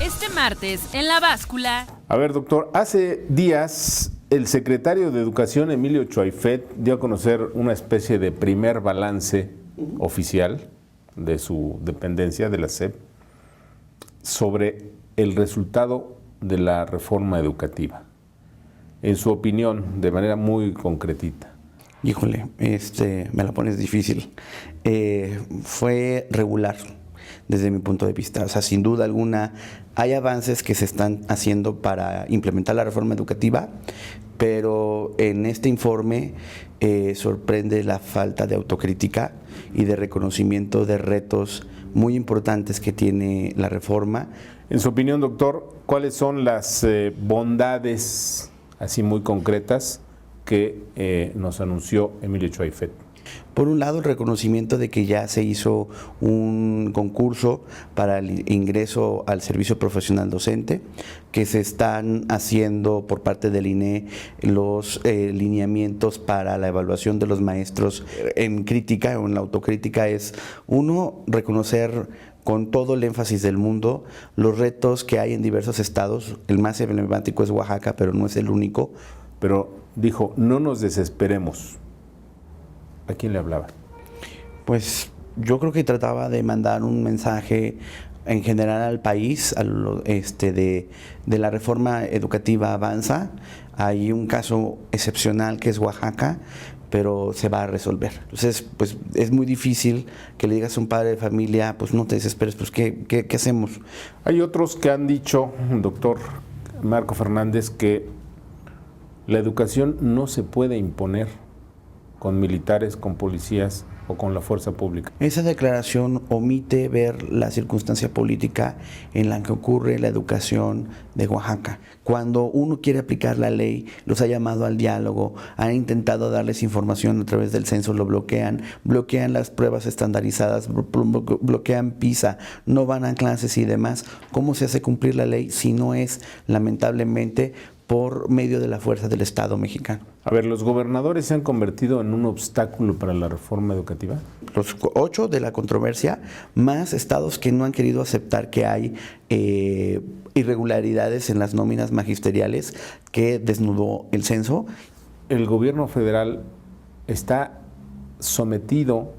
Este martes, en La Báscula. A ver, doctor, hace días el secretario de Educación, Emilio Choaifet, dio a conocer una especie de primer balance oficial de su dependencia, de la SEP, sobre el resultado de la reforma educativa. En su opinión, de manera muy concretita. Híjole, me la pones difícil. Fue regular desde mi punto de vista. O sea, sin duda alguna, hay avances que se están haciendo para implementar la reforma educativa, pero en este informe sorprende la falta de autocrítica y de reconocimiento de retos muy importantes que tiene la reforma. En su opinión, doctor, ¿cuáles son las bondades así muy concretas que nos anunció Emilio Choaifet? Por un lado, el reconocimiento de que ya se hizo un concurso para el ingreso al servicio profesional docente, que se están haciendo por parte del INE los lineamientos para la evaluación de los maestros en crítica o en la autocrítica. Es uno, reconocer con todo el énfasis del mundo los retos que hay en diversos estados. El más emblemático es Oaxaca, pero no es el único. Pero dijo, no nos desesperemos. ¿A quién le hablaba? Pues yo creo que trataba de mandar un mensaje en general al país, de la reforma educativa avanza. Hay un caso excepcional que es Oaxaca, pero se va a resolver. Entonces, pues es muy difícil que le digas a un padre de familia, pues no te desesperes, pues ¿qué hacemos? Hay otros que han dicho, doctor Marco Fernández, que la educación no se puede imponer con militares, con policías o con la fuerza pública. Esa declaración omite ver la circunstancia política en la que ocurre la educación de Oaxaca. Cuando uno quiere aplicar la ley, los ha llamado al diálogo, han intentado darles información a través del censo, lo bloquean las pruebas estandarizadas, bloquean PISA, no van a clases y demás. ¿Cómo se hace cumplir la ley si no es, lamentablemente, por medio de la fuerza del Estado mexicano? A ver, ¿los gobernadores se han convertido en un obstáculo para la reforma educativa? Los 8 de la controversia, más estados que no han querido aceptar que hay irregularidades en las nóminas magisteriales que desnudó el censo. ¿El gobierno federal está sometido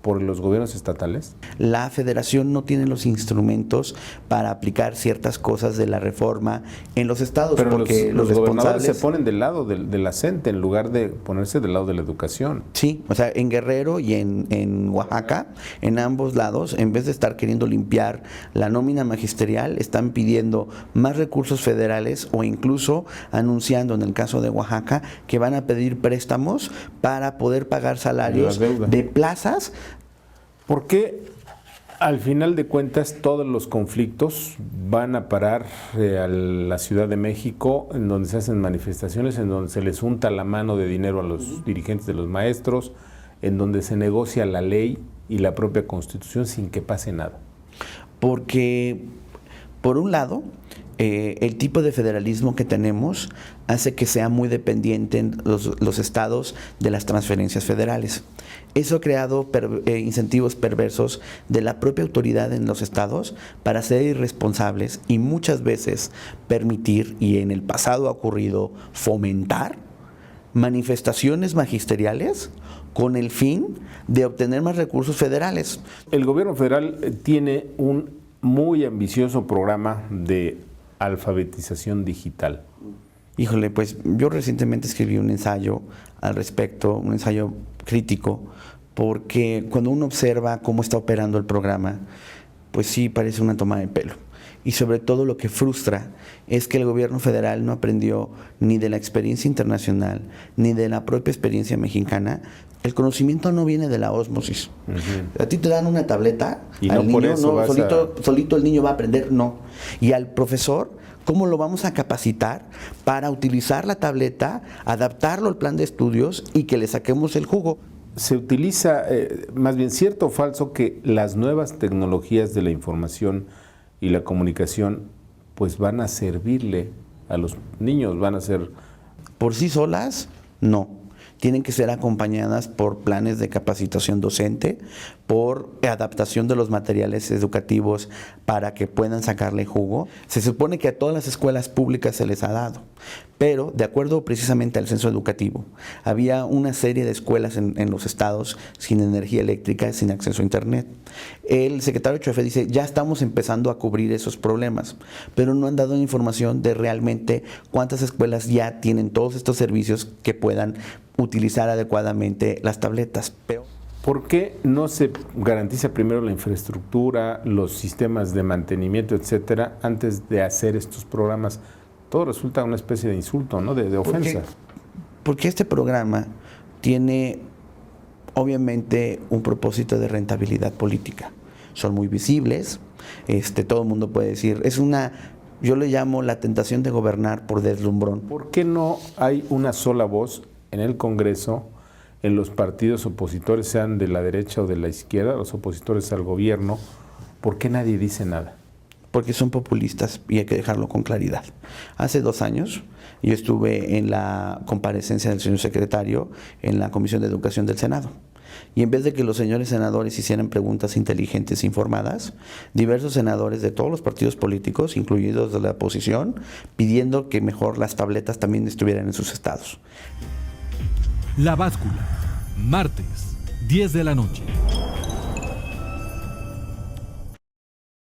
por los gobiernos estatales? La federación no tiene los instrumentos para aplicar ciertas cosas de la reforma en los estados. Pero porque los gobernadores se ponen del lado de la CENTE en lugar de ponerse del lado de la educación. Sí, o sea, en Guerrero y en Oaxaca, en ambos lados, en vez de estar queriendo limpiar la nómina magisterial, están pidiendo más recursos federales o incluso anunciando, en el caso de Oaxaca, que van a pedir préstamos para poder pagar salarios de plazas. ¿Por qué al final de cuentas todos los conflictos van a parar a la Ciudad de México, en donde se hacen manifestaciones, en donde se les unta la mano de dinero a los dirigentes de los maestros, en donde se negocia la ley y la propia Constitución sin que pase nada? Porque, por un lado, el tipo de federalismo que tenemos hace que sea muy dependiente en los estados de las transferencias federales. Eso ha creado incentivos perversos de la propia autoridad en los estados para ser irresponsables y muchas veces permitir, y en el pasado ha ocurrido, fomentar manifestaciones magisteriales con el fin de obtener más recursos federales. El gobierno federal tiene un muy ambicioso programa de alfabetización digital. Híjole, pues yo recientemente escribí un ensayo al respecto, un ensayo crítico, porque cuando uno observa cómo está operando el programa, pues sí parece una toma de pelo. Y sobre todo lo que frustra es que el gobierno federal no aprendió ni de la experiencia internacional, ni de la propia experiencia mexicana. El conocimiento no viene de la ósmosis. A ti te dan una tableta, y al no niño, por eso solito el niño va a aprender, no. Y al profesor, ¿cómo lo vamos a capacitar para utilizar la tableta, adaptarlo al plan de estudios y que le saquemos el jugo? Se utiliza, más bien cierto o falso, que las nuevas tecnologías de la información y la comunicación pues van a servirle a los niños, van a ser... Por sí solas, no. tienen que ser acompañadas por planes de capacitación docente, por adaptación de los materiales educativos para que puedan sacarle jugo. Se supone que a todas las escuelas públicas se les ha dado, pero de acuerdo precisamente al censo educativo, había una serie de escuelas en los estados sin energía eléctrica, sin acceso a internet. El secretario Choife dice, ya estamos empezando a cubrir esos problemas, pero no han dado información de realmente cuántas escuelas ya tienen todos estos servicios que puedan utilizar adecuadamente las tabletas. ¿Por qué no se garantiza primero la infraestructura, los sistemas de mantenimiento, etcétera, antes de hacer estos programas? Todo resulta una especie de insulto, ¿no? De ofensa. Porque este programa tiene obviamente un propósito de rentabilidad política. Son muy visibles, todo el mundo puede decir, yo le llamo la tentación de gobernar por deslumbrón. ¿Por qué no hay una sola voz en el Congreso, en los partidos opositores, sean de la derecha o de la izquierda, los opositores al gobierno? ¿Por qué nadie dice nada? Porque son populistas y hay que dejarlo con claridad. Hace 2 años yo estuve en la comparecencia del señor secretario en la Comisión de Educación del Senado. Y en vez de que los señores senadores hicieran preguntas inteligentes e informadas, diversos senadores de todos los partidos políticos, incluidos de la oposición, pidiendo que mejor las tabletas también estuvieran en sus estados. La Báscula, martes, 10 de la noche.